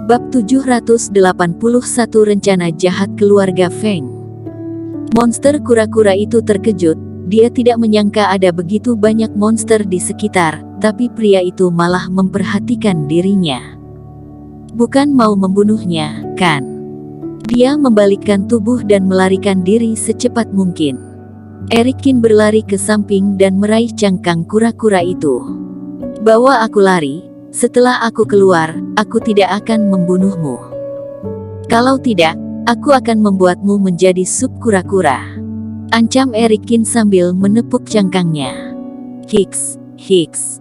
Bab 781 Rencana Jahat Keluarga Feng. Monster kura-kura itu terkejut. Dia tidak menyangka ada begitu banyak monster di sekitar, tapi pria itu malah memperhatikan dirinya. Bukan mau membunuhnya, kan? Dia membalikkan tubuh dan melarikan diri secepat mungkin. Erikin berlari ke samping dan meraih cangkang kura-kura itu. Bawa aku lari, setelah aku keluar, aku tidak akan membunuhmu. Kalau tidak, aku akan membuatmu menjadi sup kura-kura. Ancam Erikin sambil menepuk cangkangnya. Hiks, hiks.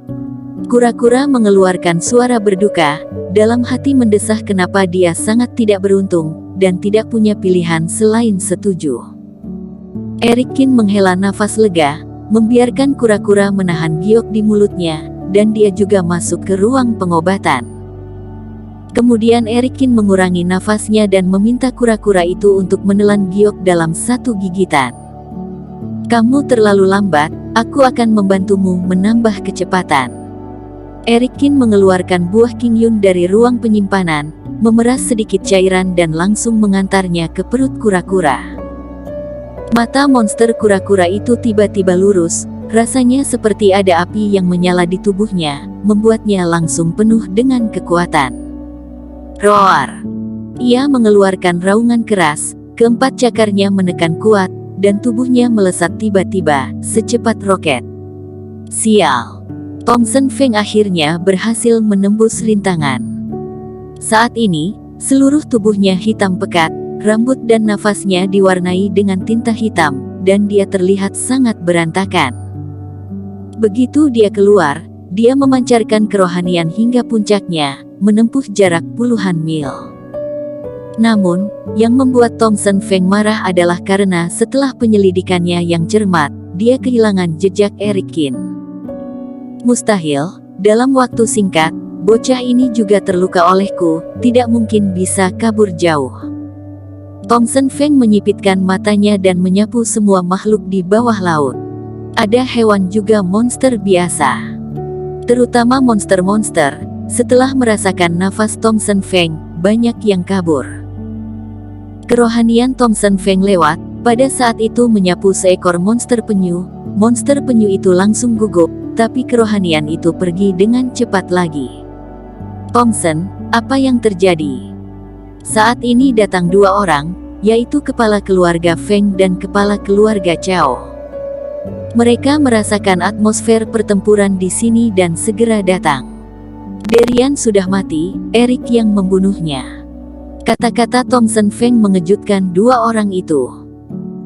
Kura-kura mengeluarkan suara berduka, dalam hati mendesah kenapa dia sangat tidak beruntung, dan tidak punya pilihan selain setuju. Erikin menghela nafas lega, membiarkan kura-kura menahan giok di mulutnya, dan dia juga masuk ke ruang pengobatan. Kemudian Erikin mengurangi nafasnya dan meminta kura-kura itu untuk menelan giok dalam satu gigitan. Kamu terlalu lambat, aku akan membantumu menambah kecepatan. Erikin mengeluarkan buah Qingyun dari ruang penyimpanan, memeras sedikit cairan dan langsung mengantarnya ke perut kura-kura. Mata monster kura-kura itu tiba-tiba lurus, rasanya seperti ada api yang menyala di tubuhnya, membuatnya langsung penuh dengan kekuatan. Roar! Ia mengeluarkan raungan keras, keempat cakarnya menekan kuat, dan tubuhnya melesat tiba-tiba, secepat roket. Sial! Thompson Feng akhirnya berhasil menembus rintangan. Saat ini, seluruh tubuhnya hitam pekat, rambut dan nafasnya diwarnai dengan tinta hitam, dan dia terlihat sangat berantakan. Begitu dia keluar, dia memancarkan kerohanian hingga puncaknya, menempuh jarak puluhan mil. Namun, yang membuat Thompson Feng marah adalah karena setelah penyelidikannya yang cermat, dia kehilangan jejak Erikin. Mustahil, dalam waktu singkat, bocah ini juga terluka olehku, tidak mungkin bisa kabur jauh. Thompson Feng menyipitkan matanya dan menyapu semua makhluk di bawah laut. Ada hewan juga monster biasa. Terutama monster-monster, setelah merasakan nafas Thompson Feng, banyak yang kabur. Kerohanian Thompson Feng lewat, pada saat itu menyapu seekor monster penyu. Monster penyu itu langsung gugup, tapi kerohanian itu pergi dengan cepat lagi. Thompson, apa yang terjadi? Saat ini datang dua orang, yaitu kepala keluarga Feng dan kepala keluarga Chao. Mereka merasakan atmosfer pertempuran di sini dan segera datang. Derian sudah mati, Erik yang membunuhnya. Kata-kata Thompson Feng mengejutkan dua orang itu.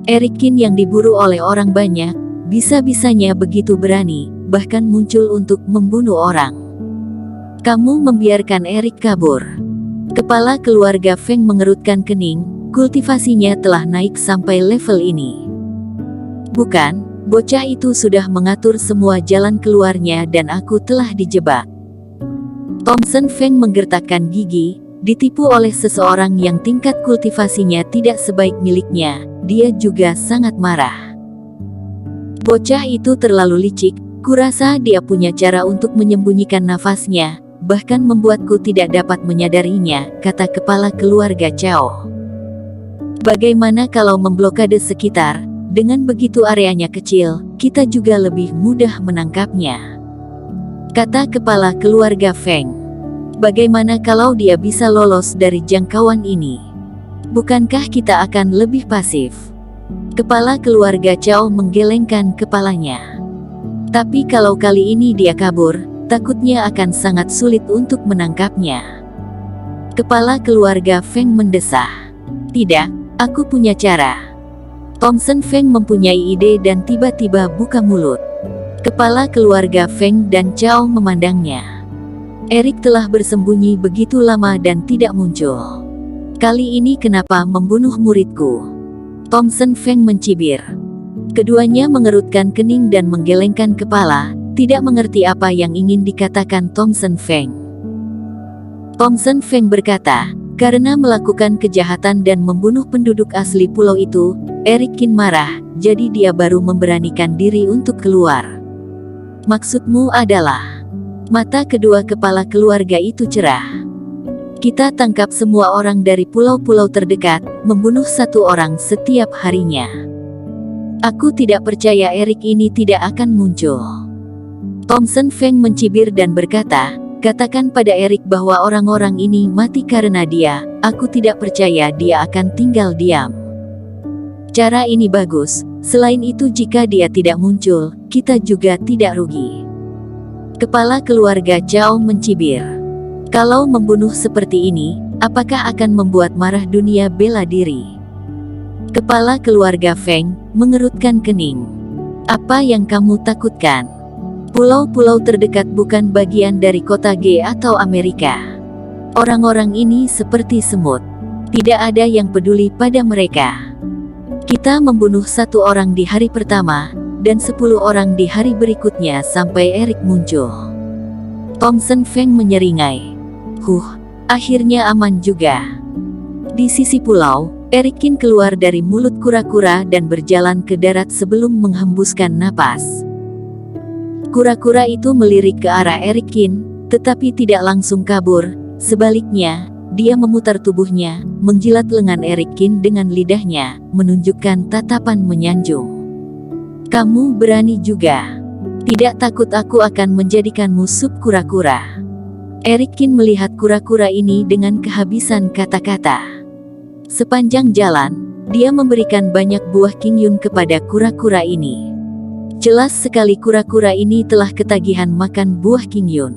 Erikin yang diburu oleh orang banyak, bisa-bisanya begitu berani, bahkan muncul untuk membunuh orang. Kamu membiarkan Erik kabur. Kepala keluarga Feng mengerutkan kening, kultivasinya telah naik sampai level ini. Bukan, bocah itu sudah mengatur semua jalan keluarnya dan aku telah dijebak. Thompson Feng menggertakkan gigi, ditipu oleh seseorang yang tingkat kultivasinya tidak sebaik miliknya, dia juga sangat marah. Bocah itu terlalu licik, kurasa dia punya cara untuk menyembunyikan nafasnya, bahkan membuatku tidak dapat menyadarinya, kata kepala keluarga Chao. Bagaimana kalau memblokade sekitar? Dengan begitu areanya kecil, kita juga lebih mudah menangkapnya, kata kepala keluarga Feng. Bagaimana kalau dia bisa lolos dari jangkauan ini? Bukankah kita akan lebih pasif? Kepala keluarga Chao menggelengkan kepalanya. Tapi kalau kali ini dia kabur, takutnya akan sangat sulit untuk menangkapnya. Kepala keluarga Feng mendesah. Tidak, aku punya cara. Thompson Feng mempunyai ide dan tiba-tiba buka mulut. Kepala keluarga Feng dan Chao memandangnya. Erik telah bersembunyi begitu lama dan tidak muncul. Kali ini kenapa membunuh muridku? Thompson Feng mencibir. Keduanya mengerutkan kening dan menggelengkan kepala, tidak mengerti apa yang ingin dikatakan Thompson Feng. Thompson Feng berkata, karena melakukan kejahatan dan membunuh penduduk asli pulau itu, Erikin marah, jadi dia baru memberanikan diri untuk keluar. Maksudmu adalah? Mata kedua kepala keluarga itu cerah. Kita tangkap semua orang dari pulau-pulau terdekat, membunuh satu orang setiap harinya. Aku tidak percaya Erik ini tidak akan muncul. Thomson Feng mencibir dan berkata, katakan pada Erik bahwa orang-orang ini mati karena dia, aku tidak percaya dia akan tinggal diam. Cara ini bagus, selain itu jika dia tidak muncul, kita juga tidak rugi. Kepala keluarga Zhao mencibir. Kalau membunuh seperti ini, apakah akan membuat marah dunia bela diri? Kepala keluarga Feng mengerutkan kening. Apa yang kamu takutkan? Pulau-pulau terdekat bukan bagian dari kota G atau Amerika. Orang-orang ini seperti semut. Tidak ada yang peduli pada mereka. Kita membunuh satu orang di hari pertama, dan 10 orang di hari berikutnya sampai Erik muncul. Thomson Feng menyeringai. Akhirnya aman juga. Di sisi pulau, Erik Qin keluar dari mulut kura-kura dan berjalan ke darat sebelum menghembuskan napas. Kura-kura itu melirik ke arah Erik Qin, tetapi tidak langsung kabur. Sebaliknya, dia memutar tubuhnya, menjilat lengan Erik Qin dengan lidahnya, menunjukkan tatapan menyanjung. Kamu berani juga. Tidak takut aku akan menjadikanmu sup kura-kura. Erik Qin melihat kura-kura ini dengan kehabisan kata-kata. Sepanjang jalan, dia memberikan banyak buah Qingyun kepada kura-kura ini. Jelas sekali kura-kura ini telah ketagihan makan buah Qingyun.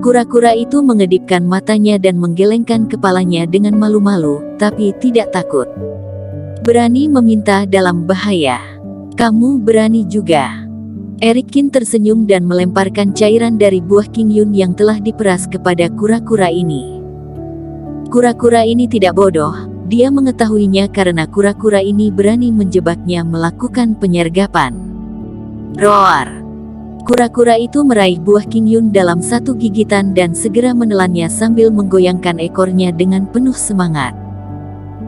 Kura-kura itu mengedipkan matanya dan menggelengkan kepalanya dengan malu-malu, tapi tidak takut. Berani meminta dalam bahaya. Kamu berani juga. Erik Qin tersenyum dan melemparkan cairan dari buah Qingyun yang telah diperas kepada kura-kura ini. Kura-kura ini tidak bodoh, dia mengetahuinya karena kura-kura ini berani menjebaknya melakukan penyergapan. Roar! Kura-kura itu meraih buah Qingyun dalam satu gigitan dan segera menelannya sambil menggoyangkan ekornya dengan penuh semangat.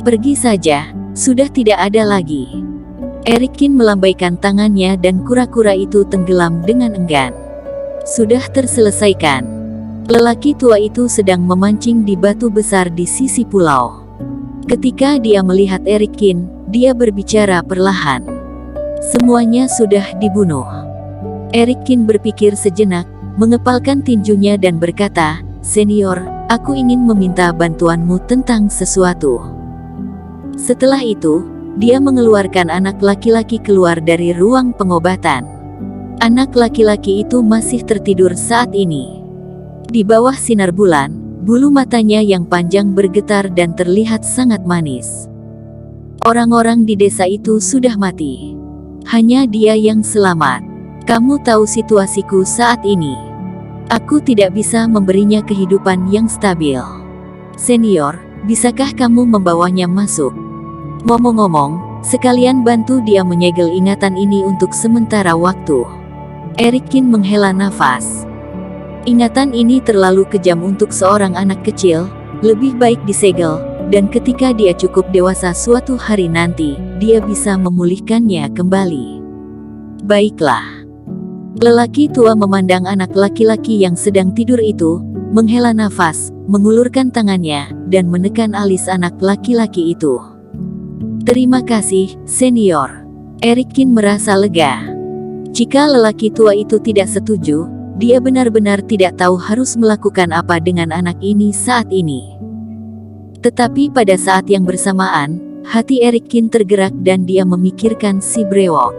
Pergi saja, sudah tidak ada lagi. Erik Qin melambaikan tangannya dan kura-kura itu tenggelam dengan enggan. Sudah terselesaikan. Lelaki tua itu sedang memancing di batu besar di sisi pulau. Ketika dia melihat Erik Qin, dia berbicara perlahan. Semuanya sudah dibunuh. Erik Qin berpikir sejenak, mengepalkan tinjunya dan berkata, "Senior, aku ingin meminta bantuanmu tentang sesuatu." Setelah itu, dia mengeluarkan anak laki-laki keluar dari ruang pengobatan. Anak laki-laki itu masih tertidur saat ini. Di bawah sinar bulan, bulu matanya yang panjang bergetar dan terlihat sangat manis. Orang-orang di desa itu sudah mati. Hanya dia yang selamat. Kamu tahu situasiku saat ini. Aku tidak bisa memberinya kehidupan yang stabil. Senior, bisakah kamu membawanya masuk? Ngomong-ngomong, sekalian bantu dia menyegel ingatan ini untuk sementara waktu. Erik Qin menghela nafas. Ingatan ini terlalu kejam untuk seorang anak kecil, lebih baik disegel, dan ketika dia cukup dewasa suatu hari nanti, dia bisa memulihkannya kembali. Baiklah. Lelaki tua memandang anak laki-laki yang sedang tidur itu, menghela nafas, mengulurkan tangannya, dan menekan alis anak laki-laki itu. Terima kasih, senior. Erik Qin merasa lega. Jika lelaki tua itu tidak setuju, dia benar-benar tidak tahu harus melakukan apa dengan anak ini saat ini. Tetapi pada saat yang bersamaan, hati Erik Qin tergerak dan dia memikirkan si brewok.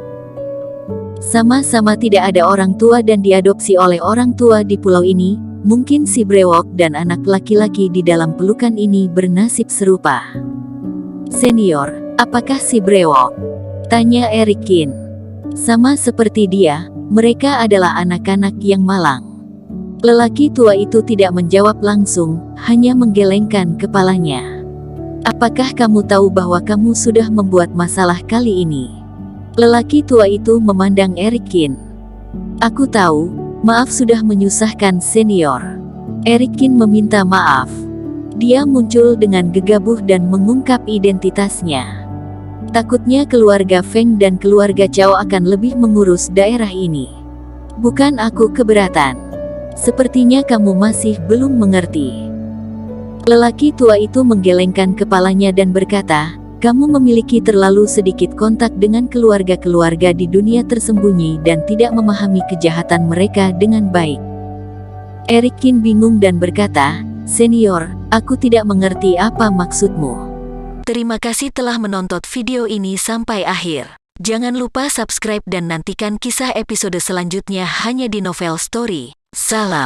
Sama-sama tidak ada orang tua dan diadopsi oleh orang tua di pulau ini, mungkin si brewok dan anak laki-laki di dalam pelukan ini bernasib serupa. Senior, apakah si brewok? Tanya Erik Qin. Sama seperti dia, mereka adalah anak-anak yang malang. Lelaki tua itu tidak menjawab langsung, hanya menggelengkan kepalanya. Apakah kamu tahu bahwa kamu sudah membuat masalah kali ini? Lelaki tua itu memandang Erik Qin. Aku tahu, maaf sudah menyusahkan senior. Erik Qin meminta maaf. Dia muncul dengan gegabah dan mengungkap identitasnya. Takutnya keluarga Feng dan keluarga Zhao akan lebih mengurus daerah ini. Bukan aku keberatan. Sepertinya kamu masih belum mengerti. Lelaki tua itu menggelengkan kepalanya dan berkata, "Kamu memiliki terlalu sedikit kontak dengan keluarga-keluarga di dunia tersembunyi dan tidak memahami kejahatan mereka dengan baik." Eric Kin bingung dan berkata, "Senior, aku tidak mengerti apa maksudmu." Terima kasih telah menonton video ini sampai akhir. Jangan lupa subscribe dan nantikan kisah episode selanjutnya hanya di Novel Story. Salam.